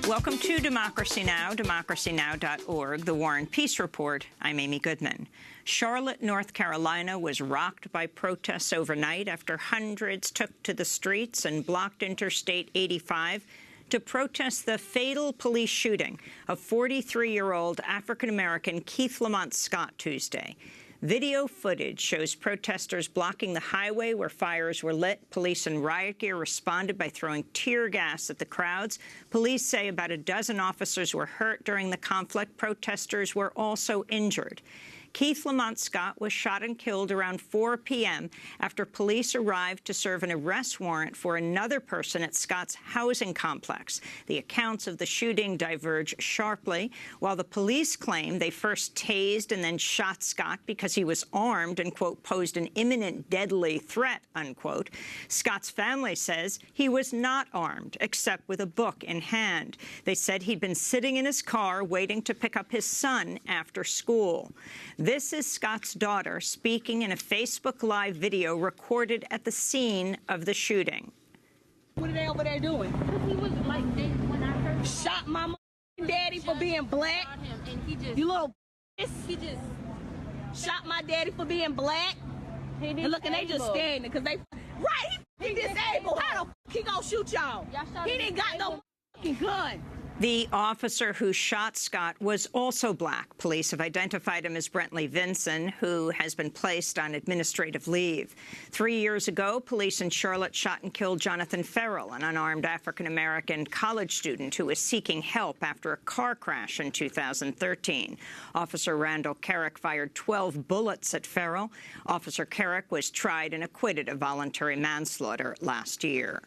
Welcome to Democracy Now!, democracynow.org, the War and Peace Report. I'm Amy Goodman. Charlotte, North Carolina was rocked by protests overnight after hundreds took to the streets and blocked Interstate 85 to protest the fatal police shooting of 43-year-old African-American Keith Lamont Scott Tuesday. Video footage shows protesters blocking the highway where fires were lit. Police in riot gear responded by throwing tear gas at the crowds. Police say about a dozen officers were hurt during the conflict. Protesters were also injured. Keith Lamont Scott was shot and killed around 4 p.m. after police arrived to serve an arrest warrant for another person at Scott's housing complex. The accounts of the shooting diverge sharply. While the police claim they first tased and then shot Scott because he was armed and, quote, posed an imminent deadly threat, unquote, Scott's family says he was not armed, except with a book in hand. They said he'd been sitting in his car waiting to pick up his son after school. This is Scott's daughter speaking in a Facebook Live video recorded at the scene of the shooting. What are they over there doing? He was like, when I heard shot my daddy for being black. You little he just shot my daddy for being black. And look, and they just standing because they right. He disabled. How the he gonna shoot y'all? He didn't got no fucking gun. The officer who shot Scott was also black. Police have identified him as Brentley Vinson, who has been placed on administrative leave. 3 years ago, police in Charlotte shot and killed Jonathan Ferrell, an unarmed African-American college student who was seeking help after a car crash in 2013. Officer Randall Carrick fired 12 bullets at Ferrell. Officer Carrick was tried and acquitted of voluntary manslaughter last year.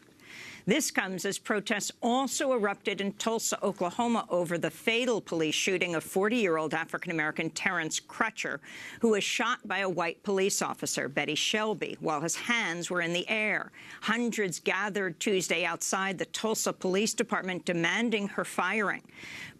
This comes as protests also erupted in Tulsa, Oklahoma, over the fatal police shooting of 40-year-old African-American Terrence Crutcher, who was shot by a white police officer, Betty Shelby, while his hands were in the air. Hundreds gathered Tuesday outside the Tulsa Police Department demanding her firing.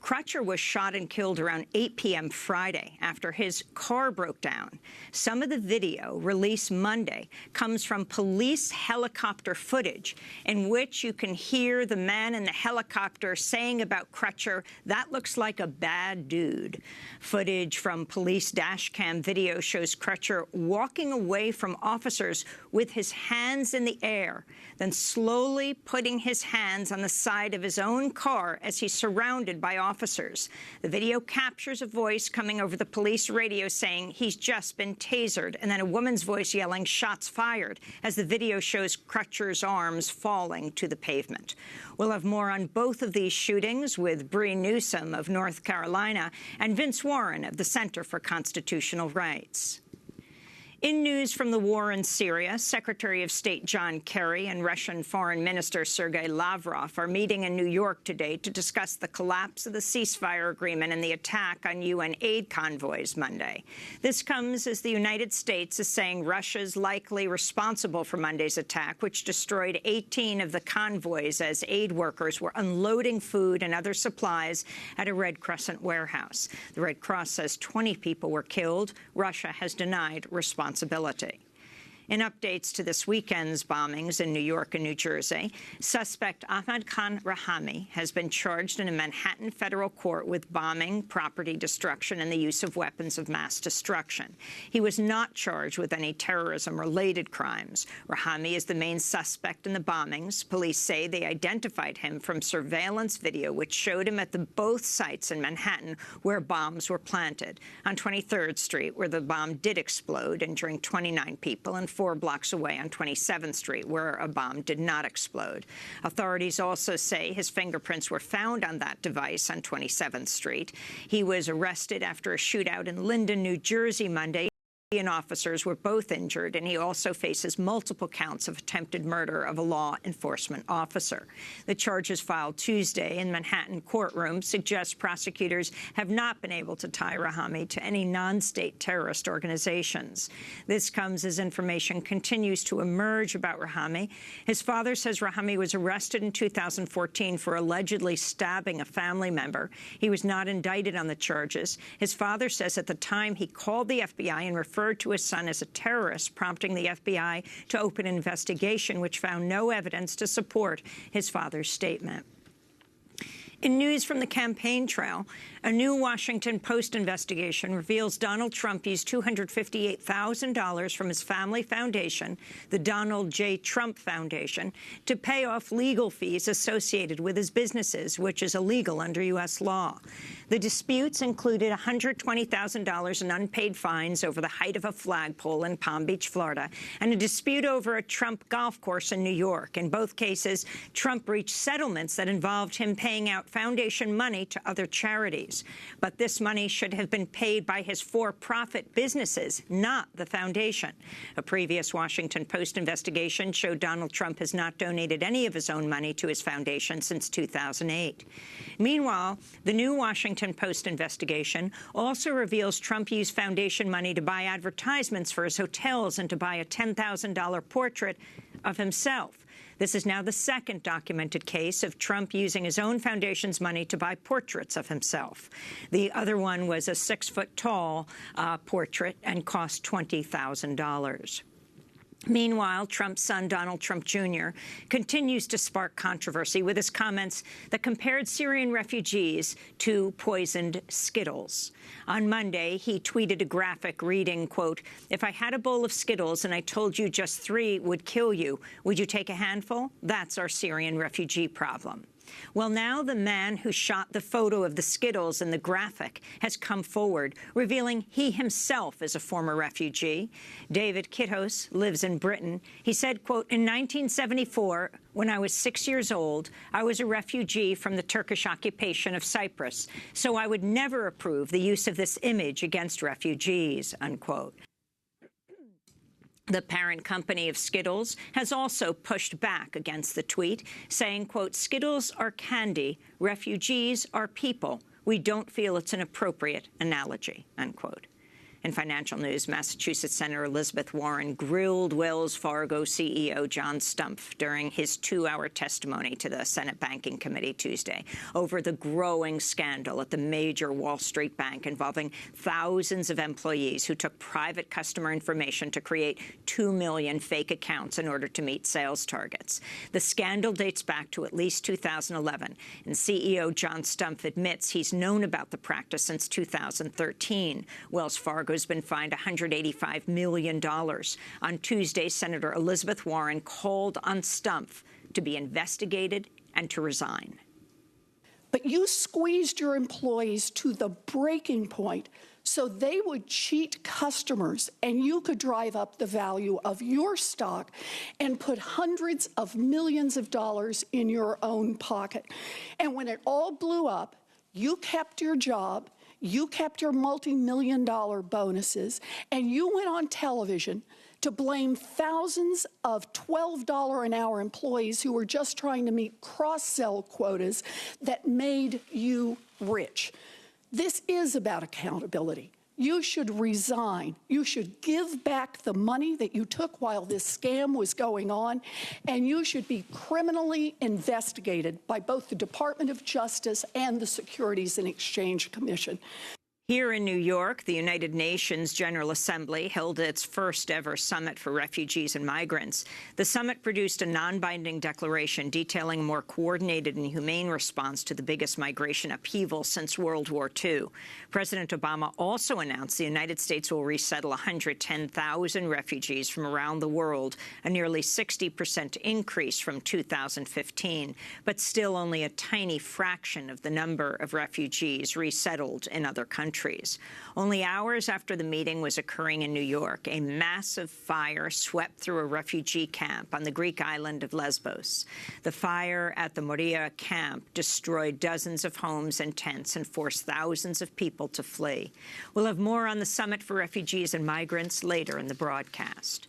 Crutcher was shot and killed around 8 p.m. Friday after his car broke down. Some of the video, released Monday, comes from police helicopter footage in which you can hear the man in the helicopter saying about Crutcher, "That looks like a bad dude." Footage from police dash cam video shows Crutcher walking away from officers with his hands in the air, then slowly putting his hands on the side of his own car as he's surrounded by officers. The video captures a voice coming over the police radio saying he's just been tasered, and then a woman's voice yelling shots fired as the video shows Crutcher's arms falling to the pavement. We'll have more on both of these shootings with Bree Newsom of North Carolina and Vince Warren of the Center for Constitutional Rights. In news from the war in Syria, Secretary of State John Kerry and Russian Foreign Minister Sergei Lavrov are meeting in New York today to discuss the collapse of the ceasefire agreement and the attack on UN aid convoys Monday. This comes as the United States is saying Russia's likely responsible for Monday's attack, which destroyed 18 of the convoys as aid workers were unloading food and other supplies at a Red Crescent warehouse. The Red Cross says 20 people were killed. Russia has denied responsibility. In updates to this weekend's bombings in New York and New Jersey, suspect Ahmad Khan Rahami has been charged in a Manhattan federal court with bombing, property destruction, and the use of weapons of mass destruction. He was not charged with any terrorism-related crimes. Rahami is the main suspect in the bombings. Police say they identified him from surveillance video, which showed him at both sites in Manhattan where bombs were planted. On 23rd Street, where the bomb did explode, injuring 29 people, and 4 blocks away on 27th Street, where a bomb did not explode. Authorities also say his fingerprints were found on that device on 27th Street. He was arrested after a shootout in Linden, New Jersey Monday. And officers were both injured, and he also faces multiple counts of attempted murder of a law enforcement officer. The charges filed Tuesday in Manhattan courtroom suggest prosecutors have not been able to tie Rahami to any non-state terrorist organizations. This comes as information continues to emerge about Rahami. His father says Rahami was arrested in 2014 for allegedly stabbing a family member. He was not indicted on the charges. His father says at the time he called the FBI and referred to his son as a terrorist, prompting the FBI to open an investigation which found no evidence to support his father's statement. In news from the campaign trail, a new Washington Post investigation reveals Donald Trump used $258,000 from his family foundation, the Donald J. Trump Foundation, to pay off legal fees associated with his businesses, which is illegal under U.S. law. The disputes included $120,000 in unpaid fines over the height of a flagpole in Palm Beach, Florida, and a dispute over a Trump golf course in New York. In both cases, Trump reached settlements that involved him paying out foundation money to other charities. But this money should have been paid by his for-profit businesses, not the foundation. A previous Washington Post investigation showed Donald Trump has not donated any of his own money to his foundation since 2008. Meanwhile, the new Washington Post investigation also reveals Trump used foundation money to buy advertisements for his hotels and to buy a $10,000 portrait of himself. This is now the second documented case of Trump using his own foundation's money to buy portraits of himself. The other one was a 6-foot-tall portrait and cost $20,000. Meanwhile, Trump's son, Donald Trump Jr., continues to spark controversy with his comments that compared Syrian refugees to poisoned Skittles. On Monday, he tweeted a graphic reading, quote, "If I had a bowl of Skittles and I told you just 3 would kill you, would you take a handful? That's our Syrian refugee problem." Well, now the man who shot the photo of the Skittles in the graphic has come forward, revealing he himself is a former refugee. David Kittos lives in Britain. He said, quote, "In 1974, when I was 6 years old, I was a refugee from the Turkish occupation of Cyprus, so I would never approve the use of this image against refugees," unquote. The parent company of Skittles has also pushed back against the tweet, saying, quote, "Skittles are candy, refugees are people. We don't feel it's an appropriate analogy," unquote. In financial news, Massachusetts Senator Elizabeth Warren grilled Wells Fargo CEO John Stumpf during his 2-hour testimony to the Senate Banking Committee Tuesday over the growing scandal at the major Wall Street bank involving thousands of employees who took private customer information to create 2 million fake accounts in order to meet sales targets. The scandal dates back to at least 2011, and CEO John Stumpf admits he's known about the practice since 2013. Wells Fargo has been fined $185 million. On Tuesday, Senator Elizabeth Warren called on Stumpf to be investigated and to resign. But you squeezed your employees to the breaking point so they would cheat customers and you could drive up the value of your stock and put hundreds of millions of dollars in your own pocket. And when it all blew up, you kept your job, you kept your multi-million-dollar bonuses, and you went on television to blame thousands of $12 an hour employees who were just trying to meet cross-sell quotas that made you rich. This is about accountability. You should resign. You should give back the money that you took while this scam was going on, and you should be criminally investigated by both the Department of Justice and the Securities and Exchange Commission. Here in New York, the United Nations General Assembly held its first-ever summit for refugees and migrants. The summit produced a non-binding declaration detailing a more coordinated and humane response to the biggest migration upheaval since World War II. President Obama also announced the United States will resettle 110,000 refugees from around the world, a nearly 60% increase from 2015, but still only a tiny fraction of the number of refugees resettled in other countries. Only hours after the meeting was occurring in New York, a massive fire swept through a refugee camp on the Greek island of Lesbos. The fire at the Moria camp destroyed dozens of homes and tents and forced thousands of people to flee. We'll have more on the Summit for Refugees and Migrants later in the broadcast.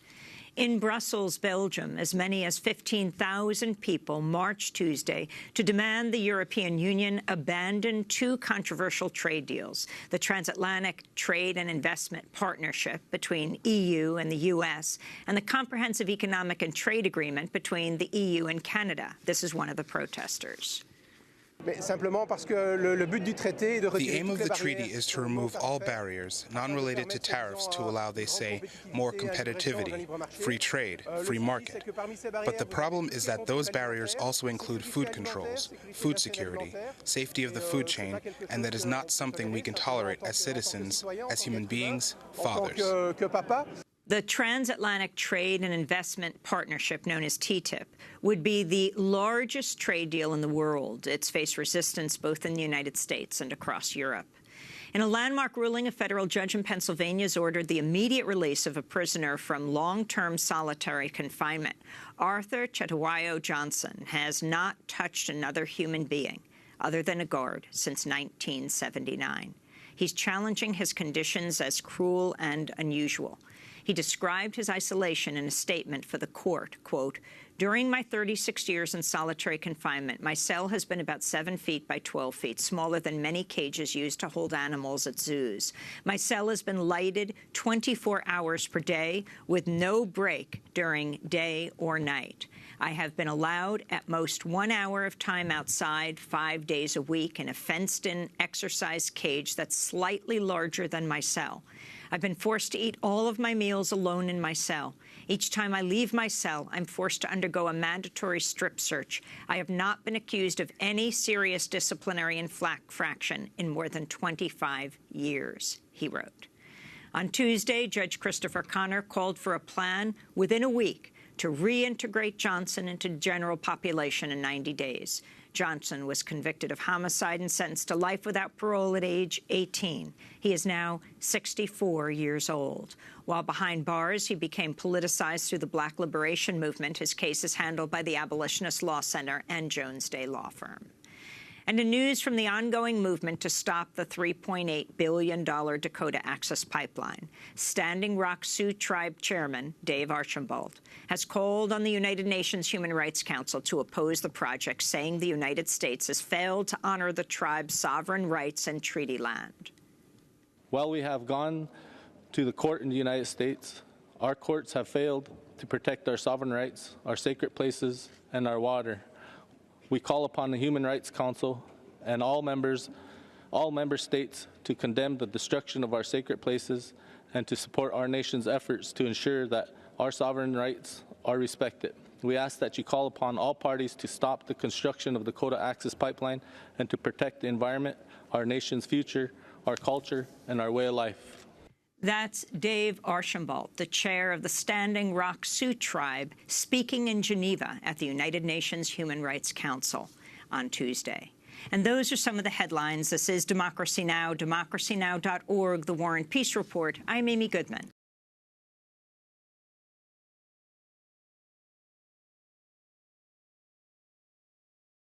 In Brussels, Belgium, as many as 15,000 people marched Tuesday to demand the European Union abandon 2 controversial trade deals, the Transatlantic Trade and Investment Partnership between EU and the U.S., and the Comprehensive Economic and Trade Agreement between the EU and Canada. This is one of the protesters. The aim of the treaty is to remove all barriers, non-related to tariffs, to allow, they say, more competitivity, free trade, free market. But the problem is that those barriers also include food controls, food security, safety of the food chain, and that is not something we can tolerate as citizens, as human beings, fathers. The Transatlantic Trade and Investment Partnership, known as TTIP, would be the largest trade deal in the world. It's faced resistance both in the United States and across Europe. In a landmark ruling, a federal judge in Pennsylvania has ordered the immediate release of a prisoner from long-term solitary confinement. Arthur Chetuwayo Johnson has not touched another human being, other than a guard, since 1979. He's challenging his conditions as cruel and unusual. He described his isolation in a statement for the court, quote, "During my 36 years in solitary confinement, my cell has been about 7 feet by 12 feet, smaller than many cages used to hold animals at zoos. My cell has been lighted 24 hours per day with no break during day or night. I have been allowed at most 1 hour of time outside 5 days a week in a fenced-in exercise cage that's slightly larger than my cell. I've been forced to eat all of my meals alone in my cell. Each time I leave my cell, I'm forced to undergo a mandatory strip search. I have not been accused of any serious disciplinary infraction in more than 25 years, he wrote. On Tuesday, Judge Christopher Connor called for a plan within a week to reintegrate Johnson into the general population in 90 days. Johnson was convicted of homicide and sentenced to life without parole at age 18. He is now 64 years old. While behind bars, he became politicized through the Black Liberation Movement. His case is handled by the Abolitionist Law Center and Jones Day Law Firm. And in news from the ongoing movement to stop the $3.8 billion Dakota Access Pipeline, Standing Rock Sioux Tribe Chairman Dave Archambault has called on the United Nations Human Rights Council to oppose the project, saying the United States has failed to honor the tribe's sovereign rights and treaty land. While we have gone to the court in the United States, our courts have failed to protect our sovereign rights, our sacred places, and our water. We call upon the Human Rights Council and all member states to condemn the destruction of our sacred places and to support our nation's efforts to ensure that our sovereign rights are respected. We ask that you call upon all parties to stop the construction of the Dakota Access Pipeline and to protect the environment, our nation's future, our culture, and our way of life. That's Dave Archambault, the chair of the Standing Rock Sioux Tribe, speaking in Geneva at the United Nations Human Rights Council on Tuesday. And those are some of the headlines. This is Democracy Now!, democracynow.org, The War and Peace Report. I'm Amy Goodman.